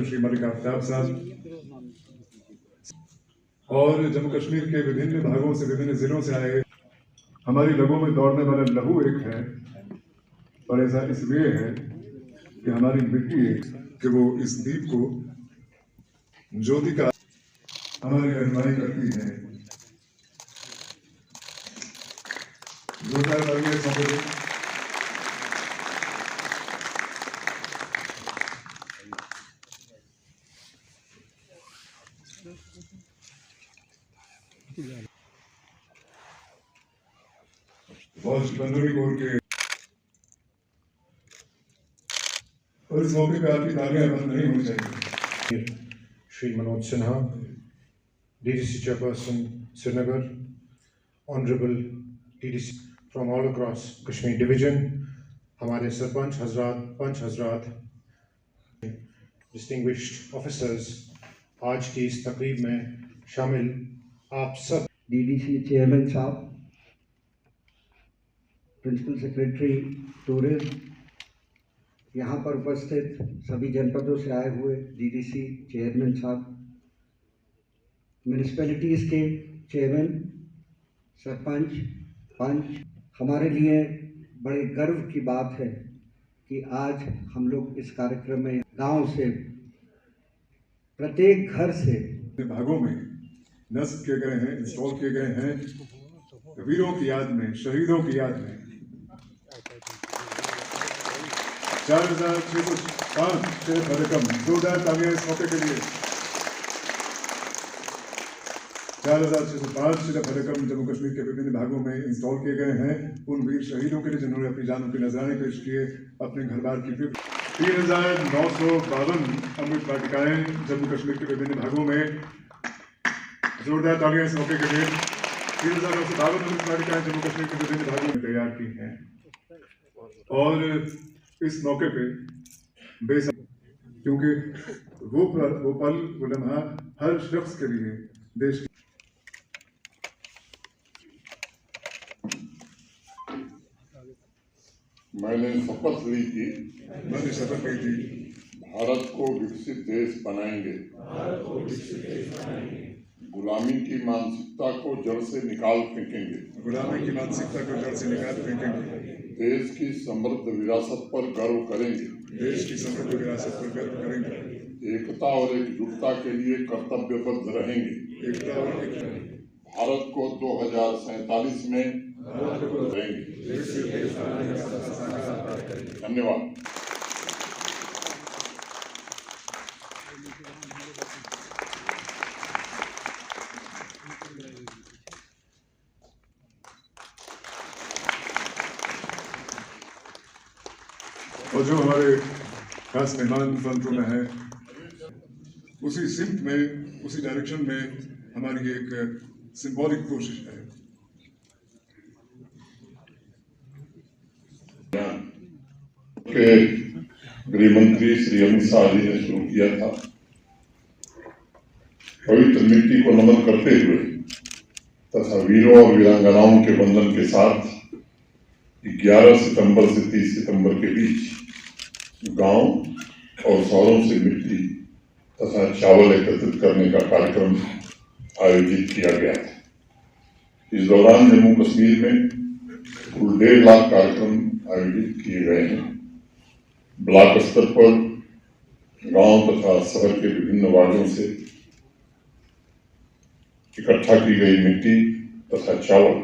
महामहिम श्री मलिक आफ्ताब साहब और जम्मू कश्मीर के विभिन्न भागों से, विभिन्न जिलों से आए। हमारी रगों में दौड़ने वाला लहू एक है, और ऐसा इसलिए है कि हमारी मिट्टी एक कि वो इस दीप को ज्योति का हमारी रहनुमाई करती है। जोरदार तालियां इस मौके पर। बहुत बंदूरी बोल के और इस मौके पे आपकी तालियां बंद नहीं होनी चाहिए। Shri Manoj Sinha, DDC Chairperson, Srinagar, Honorable DDC from all across Kashmir Division, हमारे सरपंच हजरात, पंच हजरात, distinguished officers, आज की इस तकरीब में शामिल आप सब DDC चेयरमैन साहब, प्रिंसिपल सेक्रेटरी टूरिज्म, यहाँ पर उपस्थित सभी जनपदों से आए हुए DDC चेयरमैन साहब, म्यूनिसिपैलिटीज़ के चेयरमैन, सरपंच, पंच, हमारे लिए बड़े गर्व की बात है कि आज हम लोग इस कार्यक्रम में गांव से, प्रत्येक घर से भागों में नस्ब किए गए हैं, इंस्टॉल किए गए हैं वीरों की याद में, शहीदों की याद में। 4605 रकम, जोरदार तालियां इस मौके के लिए। 4605 रकम जम्मू कश्मीर के विभिन्न भागों में इंस्टॉल किए गए हैं उन वीर शहीदों के लिए जिन्होंने अपनी जानों के नजराने पेश किए, अपने घर बार की। 3952 अमृत वाटिकाएं जम्मू कश्मीर के विभिन्न भागों में, जोरदार तालियां इस मौके के लिए। 3952 अमृत वाटिकाएं जम्मू कश्मीर के विभिन्न भागों में तैयार की हैं, और इस मौके पे बेशक क्योंकि वो पल, वो लम्हा हर शख्स के लिए देश की मैंने शपथ ली थी भारत को विकसित देश बनाएंगे, गुलामी की मानसिकता को जड़ से निकाल फेंकेंगे, देश की समृद्ध विरासत पर गर्व करेंगे, एकता और एकजुटता के लिए कर्तव्यबद्ध रहेंगे, भारत को 2047 में रहेंगे। धन्यवाद। और जो हमारे खास मेहमान फ्रंट रो में है, उसी सिम्ट में, उसी डायरेक्शन में हमारी एक सिंबॉलिक कोशिश है। के गृह मंत्री श्री अमित शाह जी ने शुरू किया था। पवित्र मिट्टी को नमन करते हुए तथा वीरों और वीरांगनाओं के बंधन के साथ 11 सितंबर से 30 सितंबर के बीच गांव और शहरों से मिट्टी तथा चावल एकत्रित करने का कार्यक्रम आयोजित किया गया था। इस दौरान जम्मू कश्मीर में कुल 1.5 लाख कार्यक्रम आयोजित किए गए हैं। ब्लॉक स्तर पर गांव तथा शहर के विभिन्न वार्डों से इकट्ठा की गई मिट्टी तथा चावल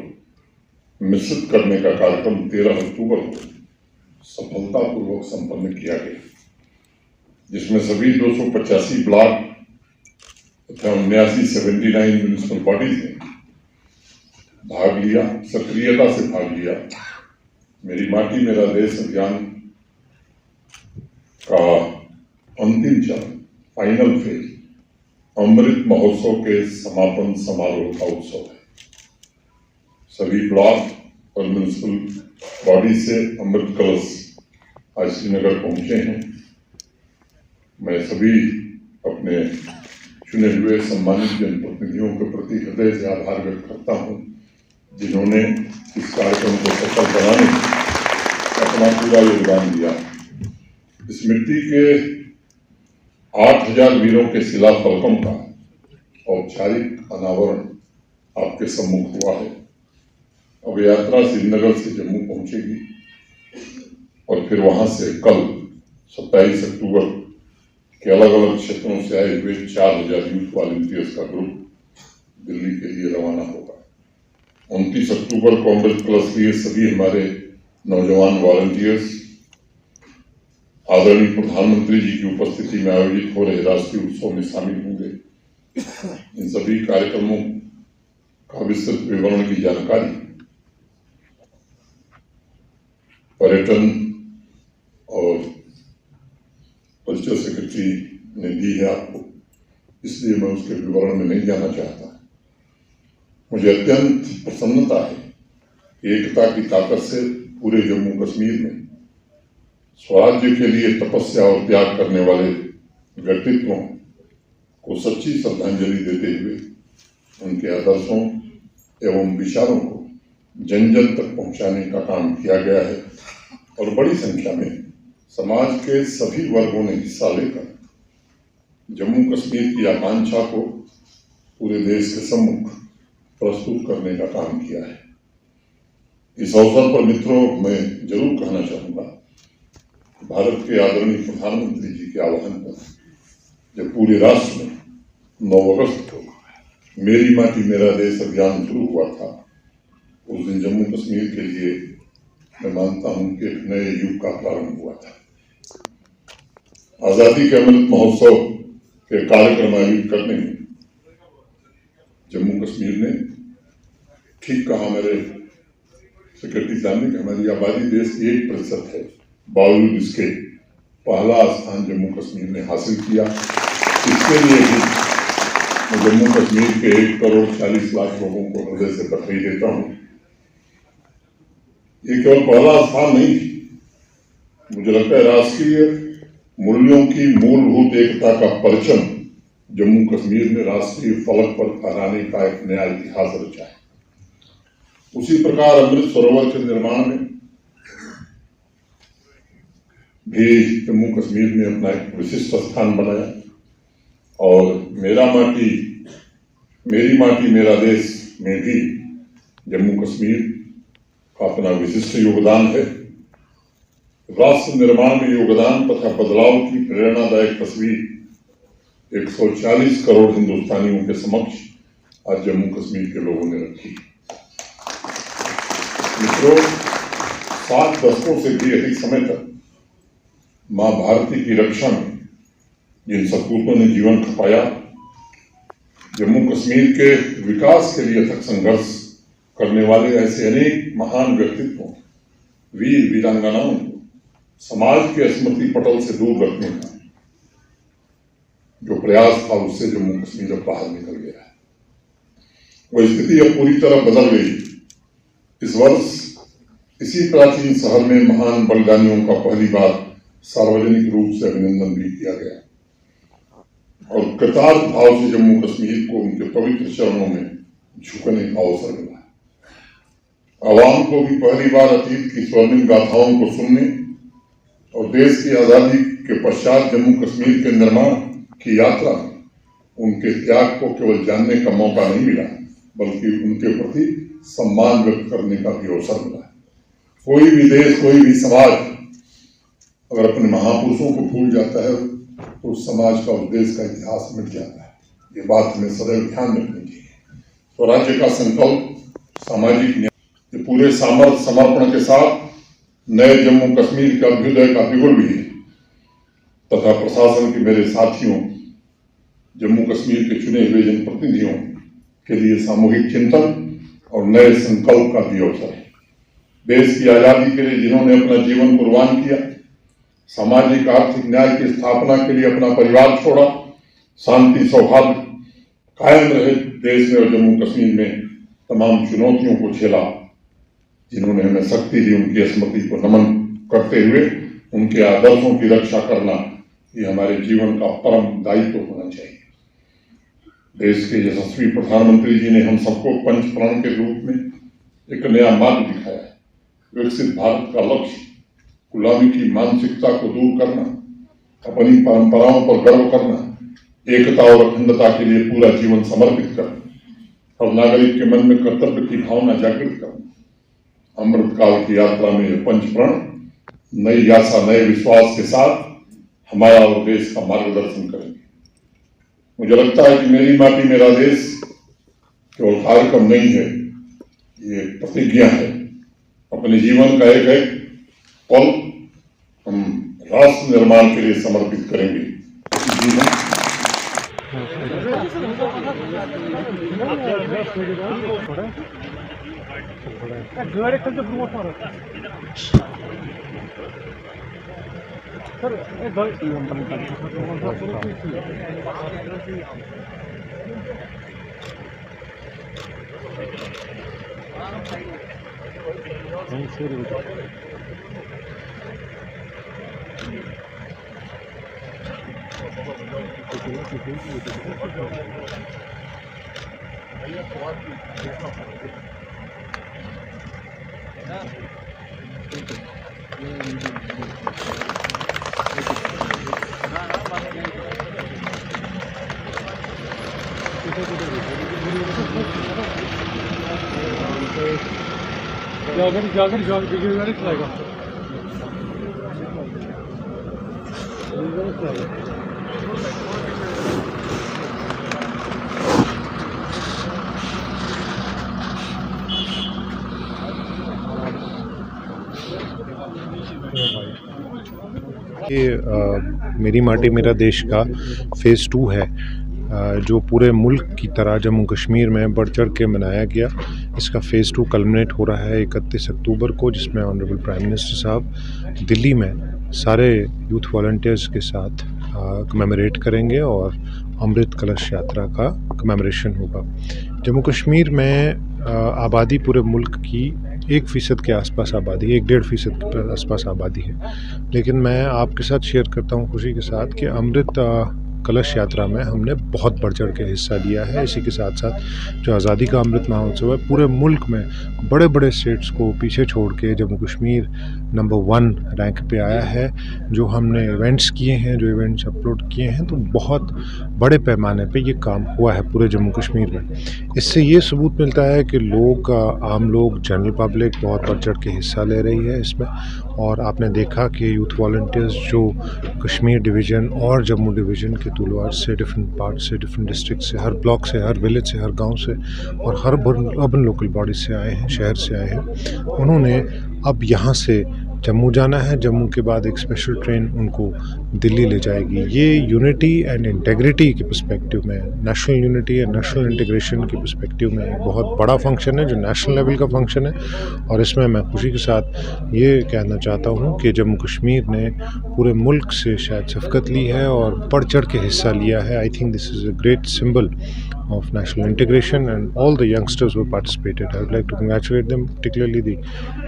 मिश्रित करने का कार्यक्रम 13 अक्टूबर को सफलतापूर्वक संपन्न किया गया, जिसमें सभी 285 ब्लॉक तथा 79 म्यूनिसिपल बॉडीज ने भाग लिया, सक्रियता से भाग लिया। मेरी माटी मेरा देश अभियान का अंतिम चरण, फाइनल फेज, अमृत महोत्सव के समापन समारोह का उत्सव है। सभी ब्लॉक और म्यूनिसिपल बॉडी से अमृत कलश आज श्रीनगर पहुंचे हैं। मैं सभी अपने चुने हुए सम्मानित जनप्रतिनिधियों के प्रति हृदय से आभार व्यक्त करता हूं, जिन्होंने इस कार्यक्रम को सफल बनाने में अपना पूरा योगदान दिया। इस मिट्टी के 8,000 वीरों के शिला फलकों का औपचारिक अनावरण आपके सम्मुख हुआ है। अब यात्रा श्रीनगर से जम्मू पहुंचेगी और फिर वहां से कल 27 अक्टूबर के अलग अलग क्षेत्रों से आए हुए 4,000 यूथ वॉलंटियर्स का ग्रुप दिल्ली के लिए रवाना होगा। 29 अक्टूबर को अमृत कलश लिए सभी हमारे नौजवान वॉलंटियर्स आदरणीय प्रधानमंत्री जी की उपस्थिति में आयोजित हो रहे राष्ट्रीय उत्सव में शामिल होंगे। इन सभी कार्यक्रमों का विस्तृत विवरण की जानकारी पर्यटन और कल्चर सेक्रेटरी ने दी है आपको, इसलिए मैं उसके विवरण में नहीं जाना चाहता। मुझे अत्यंत प्रसन्नता है कि एकता की ताकत से पूरे जम्मू कश्मीर में स्वराज्य के लिए तपस्या और त्याग करने वाले व्यक्तित्वों को सच्ची श्रद्धांजलि देते हुए उनके आदर्शों एवं विचारों को जन जन तक पहुंचाने का काम किया गया है और बड़ी संख्या में समाज के सभी वर्गों ने हिस्सा लेकर जम्मू कश्मीर की आकांक्षा को पूरे देश के सम्मुख प्रस्तुत करने का काम किया है। इस अवसर पर मित्रों, मैं जरूर कहना चाहूंगा, भारत के आदरणीय प्रधानमंत्री जी के आह्वान पर जब पूरे राष्ट्र में 9 अगस्त को मेरी माटी मेरा देश अभियान शुरू हुआ था, उस दिन जम्मू कश्मीर के लिए मैं मानता हूं कि एक नए युग का प्रारंभ हुआ था। आजादी के अमृत महोत्सव के कार्यक्रम आयोजित करने में जम्मू कश्मीर ने, ठीक कहा मेरे सेक्रेटरी साहब ने, हमारी आबादी देश की 1% है, बावजूद इसके पहला स्थान जम्मू कश्मीर ने हासिल किया। इसके लिए भी मैं जम्मू कश्मीर के 1,40,00,000 लोगों को हृदय से बधाई देता हूं। ये केवल पहला स्थान नहीं, मुझे लगता है राष्ट्रीय मूल्यों की मूलभूत एकता का परचम जम्मू कश्मीर ने राष्ट्रीय फलक पर फहराने का एक नया इतिहास रचा है। उसी प्रकार अमृत सरोवर के निर्माण में भी जम्मू कश्मीर ने अपना एक विशिष्ट स्थान बनाया और मेरी माटी मेरा देश में भी जम्मू कश्मीर का अपना विशिष्ट योगदान है। राष्ट्र निर्माण में योगदान तथा बदलाव की प्रेरणादायक तस्वीर 140 करोड़ हिंदुस्तानियों के समक्ष आज जम्मू कश्मीर के लोगों ने रखी। मित्रों, 7 दशकों से भी अधिक समय तक मां भारती की रक्षा में जिन सपूतों ने जीवन खपाया, जम्मू कश्मीर के विकास के लिए अथक संघर्ष करने वाले ऐसे अनेक महान व्यक्तित्वों, वीर वीरांगनाओं को समाज के स्मृति पटल से दूर रखने का जो प्रयास था, उससे जम्मू कश्मीर अब बाहर निकल गया है। वह स्थिति अब पूरी तरह बदल गई। इस वर्ष इसी प्राचीन शहर में महान बलिदानियों का पहली बार सार्वजनिक रूप से अभिनंदन भी किया गया और कृतार्थ भाव से जम्मू कश्मीर को उनके पवित्र चरणों में झुकने का अवसर मिला। आवाम को भी पहली बार अतीत की स्वर्णिम गाथाओं को सुनने और देश की आजादी के पश्चात जम्मू कश्मीर के निर्माण की यात्रा में उनके त्याग को केवल जानने का मौका नहीं मिला, बल्कि उनके प्रति सम्मान व्यक्त करने का भी अवसर मिला। कोई भी देश, कोई भी समाज अगर अपने महापुरुषों को भूल जाता है तो उस समाज का, उस देश का इतिहास मिट जाता है। ये बात हमें सदैव ध्यान रखनी चाहिए। स्वराज्य का संकल्प, सामाजिक न्याय, ये पूरे सामर्थ्य समर्पण के साथ नए जम्मू कश्मीर के अभ्युदय का बिगुल भी है तथा प्रशासन के मेरे साथियों, जम्मू कश्मीर के चुने हुए जनप्रतिनिधियों के लिए सामूहिक चिंतन और नए संकल्प का भी अवसर है। देश की आजादी के लिए जिन्होंने अपना जीवन कुर्बान किया, सामाजिक आर्थिक न्याय की स्थापना के लिए अपना परिवार छोड़ा, शांति सौहार्द कायम रहे देश में और जम्मू कश्मीर में तमाम चुनौतियों को झेला, जिन्होंने हमें शक्ति दी, उनकी स्मृति को नमन करते हुए उनके आदर्शों की रक्षा करना ये हमारे जीवन का परम दायित्व होना चाहिए। देश के यशस्वी प्रधानमंत्री जी ने हम सबको पंच प्रण के रूप में एक नया मार्ग दिखाया है। विकसित भारत का लक्ष्य गुलामी की मानसिकता को दूर करना, अपनी परंपराओं पर गर्व करना, एकता और अखंडता के लिए पूरा जीवन समर्पित करना और नागरिक के मन में कर्तव्य की भावना जागृत करना। अमृतकाल की यात्रा में यह पंचप्रण नई आशा, नए विश्वास के साथ हमारा और देश का मार्गदर्शन करेंगे। मुझे लगता है कि मेरी माटी मेरा देश केवल कार्यक्रम नहीं है, ये प्रतिज्ञा है। अपने जीवन का एक एक पल हम राष्ट्र निर्माण के लिए समर्पित करेंगे। ये मेरी माटी मेरा देश का फ़ेज़ 2 है, जो पूरे मुल्क की तरह जम्मू कश्मीर में बढ़ चढ़ के मनाया गया। इसका फ़ेज़ 2 कल्मिनेट हो रहा है 31 अक्टूबर को, जिसमें ऑनरेबल प्राइम मिनिस्टर साहब दिल्ली में सारे यूथ वॉलंटियर्स के साथ कमेमोरेट करेंगे और अमृत कलश यात्रा का कमेमोरेशन होगा। जम्मू कश्मीर में आबादी पूरे मुल्क की 1% के आसपास आबादी, 1-1.5% के आसपास आबादी है। लेकिन मैं आपके साथ शेयर करता हूँ खुशी के साथ कि अमृत कलश यात्रा में हमने बहुत बढ़ चढ़ के हिस्सा लिया है। इसी के साथ साथ जो आज़ादी का अमृत महोत्सव है, पूरे मुल्क में बड़े बड़े स्टेट्स को पीछे छोड़ के जम्मू कश्मीर नंबर 1 रैंक पे आया है। जो हमने इवेंट्स किए हैं, जो इवेंट्स अपलोड किए हैं, तो बहुत बड़े पैमाने पे ये काम हुआ है पूरे जम्मू कश्मीर में। इससे ये सबूत मिलता है कि लोग, आम लोग, जनरल पब्लिक बहुत बढ़ चढ़ के हिस्सा ले रही है इसमें। और आपने देखा कि यूथ वॉलंटियर्स जो कश्मीर डिवीज़न और जम्मू डिवीज़न के तलवार से, डिफरेंट पार्ट से, डिफरेंट डिस्ट्रिक्ट से, हर ब्लॉक से, हर विलेज से, हर गांव से और हर अर्बन लोकल बॉडी से आए हैं, शहर से आए हैं। उन्होंने अब यहाँ से जम्मू जाना है। जम्मू के बाद एक स्पेशल ट्रेन उनको दिल्ली ले जाएगी। ये यूनिटी एंड इंटेग्रिटी के पर्सपेक्टिव में, national unity and national integration के पर्सपेक्टिव में एक बहुत बड़ा फंक्शन है, जो नेशनल लेवल का फंक्शन है। और इसमें मैं खुशी के साथ ये कहना चाहता हूँ कि जम्मू कश्मीर ने पूरे मुल्क से शायद शफ़क़त ली है और बढ़ चढ़ के हिस्सा लिया है। I think this is a great symbol of national integration, and all the youngsters who participated. I would like to congratulate them, particularly the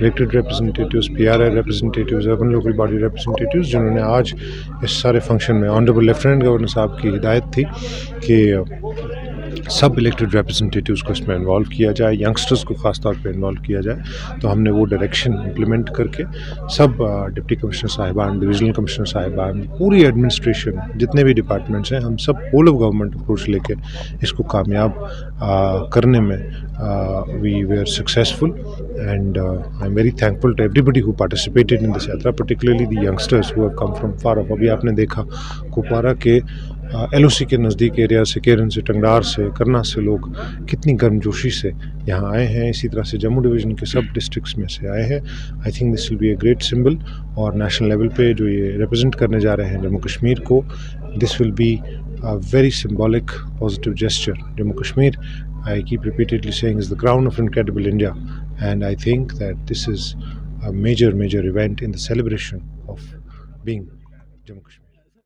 elected representatives, PRI representatives, urban local body representatives, जिन्होंने आज इस सारे function में honourable lieutenant governor साहब की हिदायत थी कि सब इलेक्टेड रिप्रेजेंटेटिव्स को इसमें इन्वॉल्व किया जाए, यंगस्टर्स को ख़ास तौर पे इन्वॉल्व किया जाए। तो हमने वो डायरेक्शन इम्प्लीमेंट करके सब डिप्टी कमिश्नर साहिबान, डिविजनल कमिश्नर साहिबान, पूरी एडमिनिस्ट्रेशन, जितने भी डिपार्टमेंट्स हैं, हम सब होल ऑफ गवर्नमेंट अप्रोच लेके इसको कामयाब करने में we were successful. And I am very thankful to everybody who participated in this यात्रा, particularly the youngsters who have come from far off. अभी आपने देखा कुपवारा के LOC के नज़दीक एरिया से, केरन से, टंगडार से, करना से लोग कितनी गर्मजोशी से यहाँ आए हैं। इसी तरह से जम्मू डिवीज़न के सब डिस्ट्रिक्ट्स में से आए हैं। I think this will be a great symbol. और नेशनल लेवल पे जो ये रिप्रेजेंट करने जा रहे हैं जम्मू कश्मीर को, this will be a very symbolic positive gesture. Jammu Kashmir, I keep repeatedly saying, is the crown of incredible India, and I think that this is a major event in the celebration of being Jammu Kashmir.